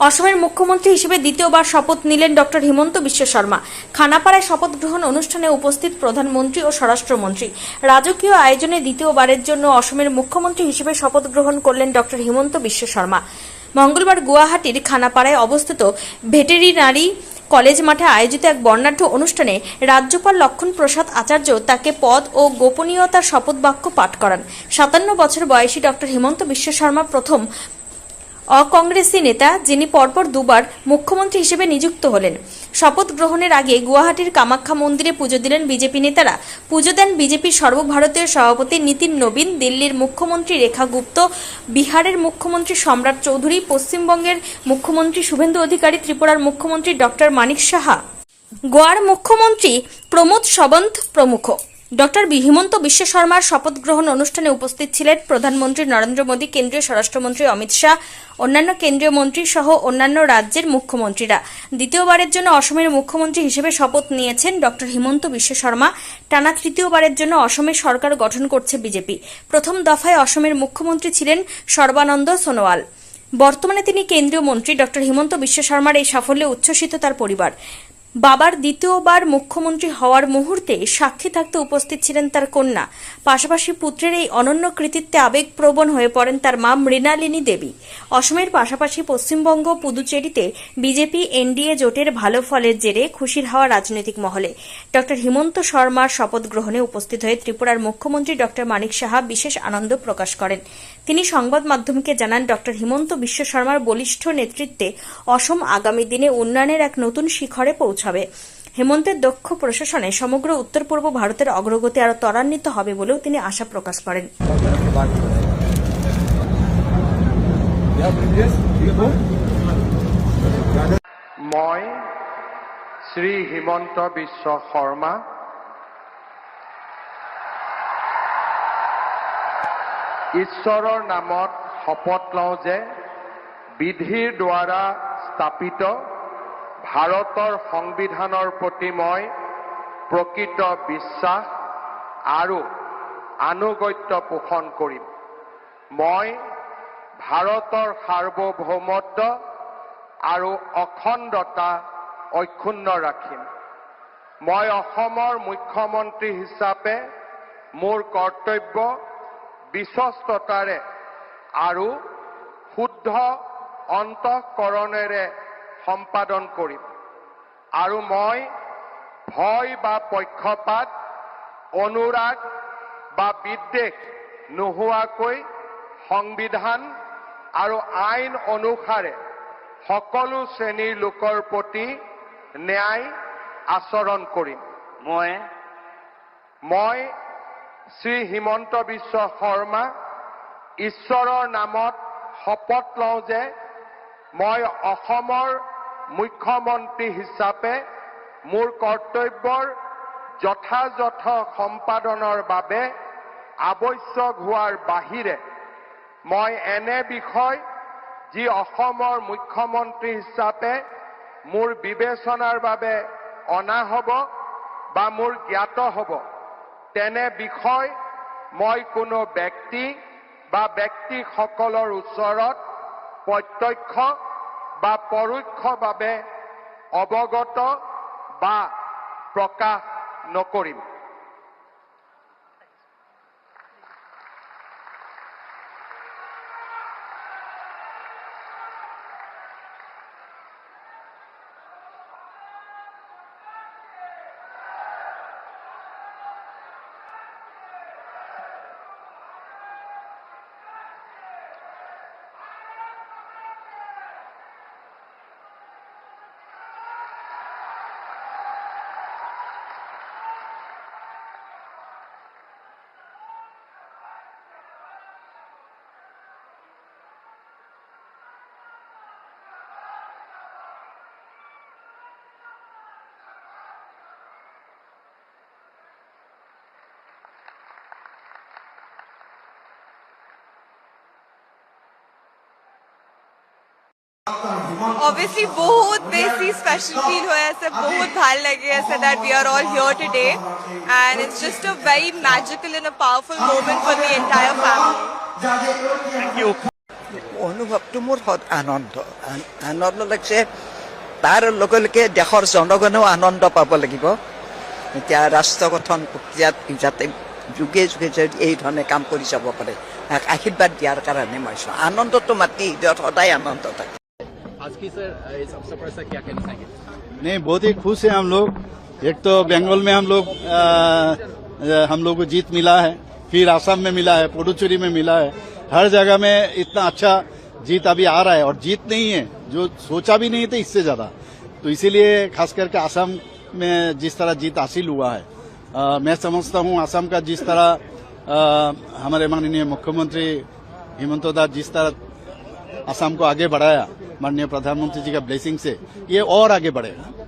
অসমের মুখ্যমন্ত্রী হিসেবে দ্বিতীয়বার শপথ নিলেন ডক্টর হিমন্ত বিশ্ব শর্মা। খানাপাড়ায় শপথ গ্রহণ অনুষ্ঠানে উপস্থিত প্রধানমন্ত্রী ও স্বরাষ্ট্রমন্ত্রী। রাজকীয় আয়োজনে দ্বিতীয়বারের জন্য অসমের মুখ্যমন্ত্রী হিসেবে শপথ গ্রহণ করলেন ডক্টর হিমন্ত বিশ্ব শর্মা। মঙ্গলবার গুয়াহাটির খানাপাড়ায় অবস্থিত ভেটেরিনারি কলেজ মাঠে আয়োজিত এক বর্ণাঢ্য অনুষ্ঠানে রাজ্যপাল লক্ষণ প্রসাদ আচার্য তাকে পদ ও গোপনীয়তার শপথ বাক্য পাঠ করান। 57 বছর বয়সী ডক্টর হিমন্ত বিশ্ব শর্মা প্রথম অকংগ্রেসি নেতা যিনি পরপর দুবার মুখ্যমন্ত্রী হিসেবে নিযুক্ত হলেন। শপথ গ্রহণের আগে গুয়াহাটির কামাখ্যা মন্দিরে পুজো দিলেন বিজেপি নেতারা। পুজো দেন বিজেপির সর্বভারতীয় সভাপতি নীতিন নবীন, দিল্লির মুখ্যমন্ত্রী রেখা গুপ্ত, বিহারের মুখ্যমন্ত্রী সম্রাট চৌধুরী, পশ্চিমবঙ্গের মুখ্যমন্ত্রী শুভেন্দু অধিকারী, ত্রিপুরার মুখ্যমন্ত্রী ডক্টর মানিক সাহা, গোয়ার মুখ্যমন্ত্রী প্রমোদ সাবন্ত প্রমুখ। ডক্টর হিমন্ত বিশ্ব শর্মার শপথ গ্রহণ অনুষ্ঠানে উপস্থিত ছিলেন প্রধানমন্ত্রী নরেন্দ্র মোদী, কেন্দ্রীয় স্বরাষ্ট্রমন্ত্রী অমিত শাহ, অন্যান্য কেন্দ্রীয় মন্ত্রী সহ অন্যান্য রাজ্যের মুখ্যমন্ত্রীরা। দ্বিতীয়বারের জন্য অসমের মুখ্যমন্ত্রী হিসেবে শপথ নিয়েছেন ডক্টর হিমন্ত বিশ্ব শর্মা। টানা তৃতীয়বারের জন্য অসমের সরকার গঠন করছে বিজেপি। প্রথম দফায় অসমের মুখ্যমন্ত্রী ছিলেন সর্বানন্দ সোনোয়াল। বর্তমানে তিনি কেন্দ্রীয় মন্ত্রী। ডক্টর হিমন্ত বিশ্ব শর্মার এই সাফল্যে উচ্ছ্বসিত তার পরিবার। বাবার দ্বিতীয়বার মুখ্যমন্ত্রী হওয়ার মুহূর্তে সাক্ষী থাকতে উপস্থিত ছিলেন তার কন্যা। পাশাপাশি পুত্রের এই অনন্য কৃতিত্বে আবেগপ্রবণ হয়ে পড়েন তার মা মৃণালিনী দেবী। অসমের পাশাপাশি পশ্চিমবঙ্গ, পুদুচেরিতে বিজেপি এনডিএ জোটের ভালো ফলের জেরে খুশির হাওয়া রাজনৈতিক মহলে। ডক্টর হিমন্ত শর্মার শপথ গ্রহণে উপস্থিত হয়ে ত্রিপুরার মুখ্যমন্ত্রী ডক্টর মানিক সাহা বিশেষ আনন্দ প্রকাশ করেন। তিনি সংবাদ মাধ্যমকে জানান, ডক্টর হিমন্ত বিশ্ব শর্মার বলিষ্ঠ নেতৃত্বে অসম আগামী দিনে উন্নয়নের এক নতুন শিখরে পৌঁছাবে। হেমন্তের দক্ষ প্রশাসনে সমগ্র উত্তর পূর্ব ভারতের অগ্রগতি আরও ত্বরান্বিত হবে বলেও তিনি আশা প্রকাশ করেন। মই শ্রী হিমন্ত বিশ্ব শর্মা ঈশ্বৰৰ নামত শপথ লওঁ যে বিধিৰ দ্বাৰা স্থাপিত ভাৰতৰ সংবিধানৰ প্ৰতি মই প্ৰকৃত বিশ্বাস আৰু আনুগত্য পোষণ কৰিম। মই ভাৰতৰ সাৰ্বভৌমত্ব আৰু অখণ্ডতা অক্ষুণ্ণ ৰাখিম। মই অসমৰ মুখ্যমন্ত্ৰী হিচাপে মোৰ কৰ্তব্য বিশ্বস্ততাৰে আৰু শুদ্ধ অন্তঃকৰণেৰে সম্পাদন কৰিম আৰু মই ভয় বা পক্ষপাত, অনুৰাগ বা বিদ্বেষ নোহোৱাকৈ সংবিধান আৰু আইন অনুসাৰে সকলো শ্ৰেণীৰ লোকৰ প্ৰতি ন্যায় আচৰণ কৰিম। মই শ্ৰী হিমন্ত বিশ্ব শৰ্মা ঈশ্বৰৰ নামত শপথ লওঁ যে মই অসমৰ মুখ্যমন্ত্ৰী হিচাপে মোৰ কৰ্তব্যৰ যথাযথ সম্পাদনৰ বাবে আৱশ্যক হোৱাৰ বাহিৰে মই এনে বিষয় যি অসমৰ মুখ্যমন্ত্ৰী হিচাপে মোৰ বিবেচনাৰ বাবে অনা হ'ব বা মোৰ জ্ঞাত হ'ব তেনে বিষয় মই কোনো ব্যক্তি বা ব্যক্তিসকলৰ ওচৰত প্ৰত্যক্ষ বা পৰোক্ষভাৱে অৱগত বা প্ৰকাশ নকৰিম। Obviously बहुत बेसी special feel हुआ है, बहुत ভাল लगे है that we are all here today and it's just a very magical and a powerful moment for the entire family. Thank you. অনুভৱটো মোৰ আনন্দ আনন্দ লাগিছে তাৰ লগে লগে দেশৰ জনগণেও আনন্দ পাব লাগিব এতিয়া ৰাষ্ট্ৰ গঠন প্ৰক্ৰিয়াত যাতে যুগে যুগে যদি এই ধৰণে কাম কৰি যাব পাৰে আশীৰ্বাদ দিয়াৰ কাৰণে মই আনন্দটো মাতি ঈদত সদায় আনন্দ থাকে आज की सर इस अवसर पर सर क्या कहना चाहेंगे? नहीं बहुत ही खुश हैं हम लोग एक तो बंगाल में हम लोग को जीत मिला है फिर आसाम में मिला है पुडुचेरी में मिला है हर जगह में इतना अच्छा जीत अभी आ रहा है और जीत नहीं है जो सोचा भी नहीं था इससे ज्यादा तो इसीलिए खास करके आसाम में जिस तरह जीत हासिल हुआ है मैं समझता हूं आसाम का जिस तरह हमारे माननीय मुख्यमंत्री हेमंत दास जिस तरह आसाम को आगे बढ़ाया माननीय प्रधानमंत्री जी का ब्लेसिंग से ये और आगे बढ़ेगा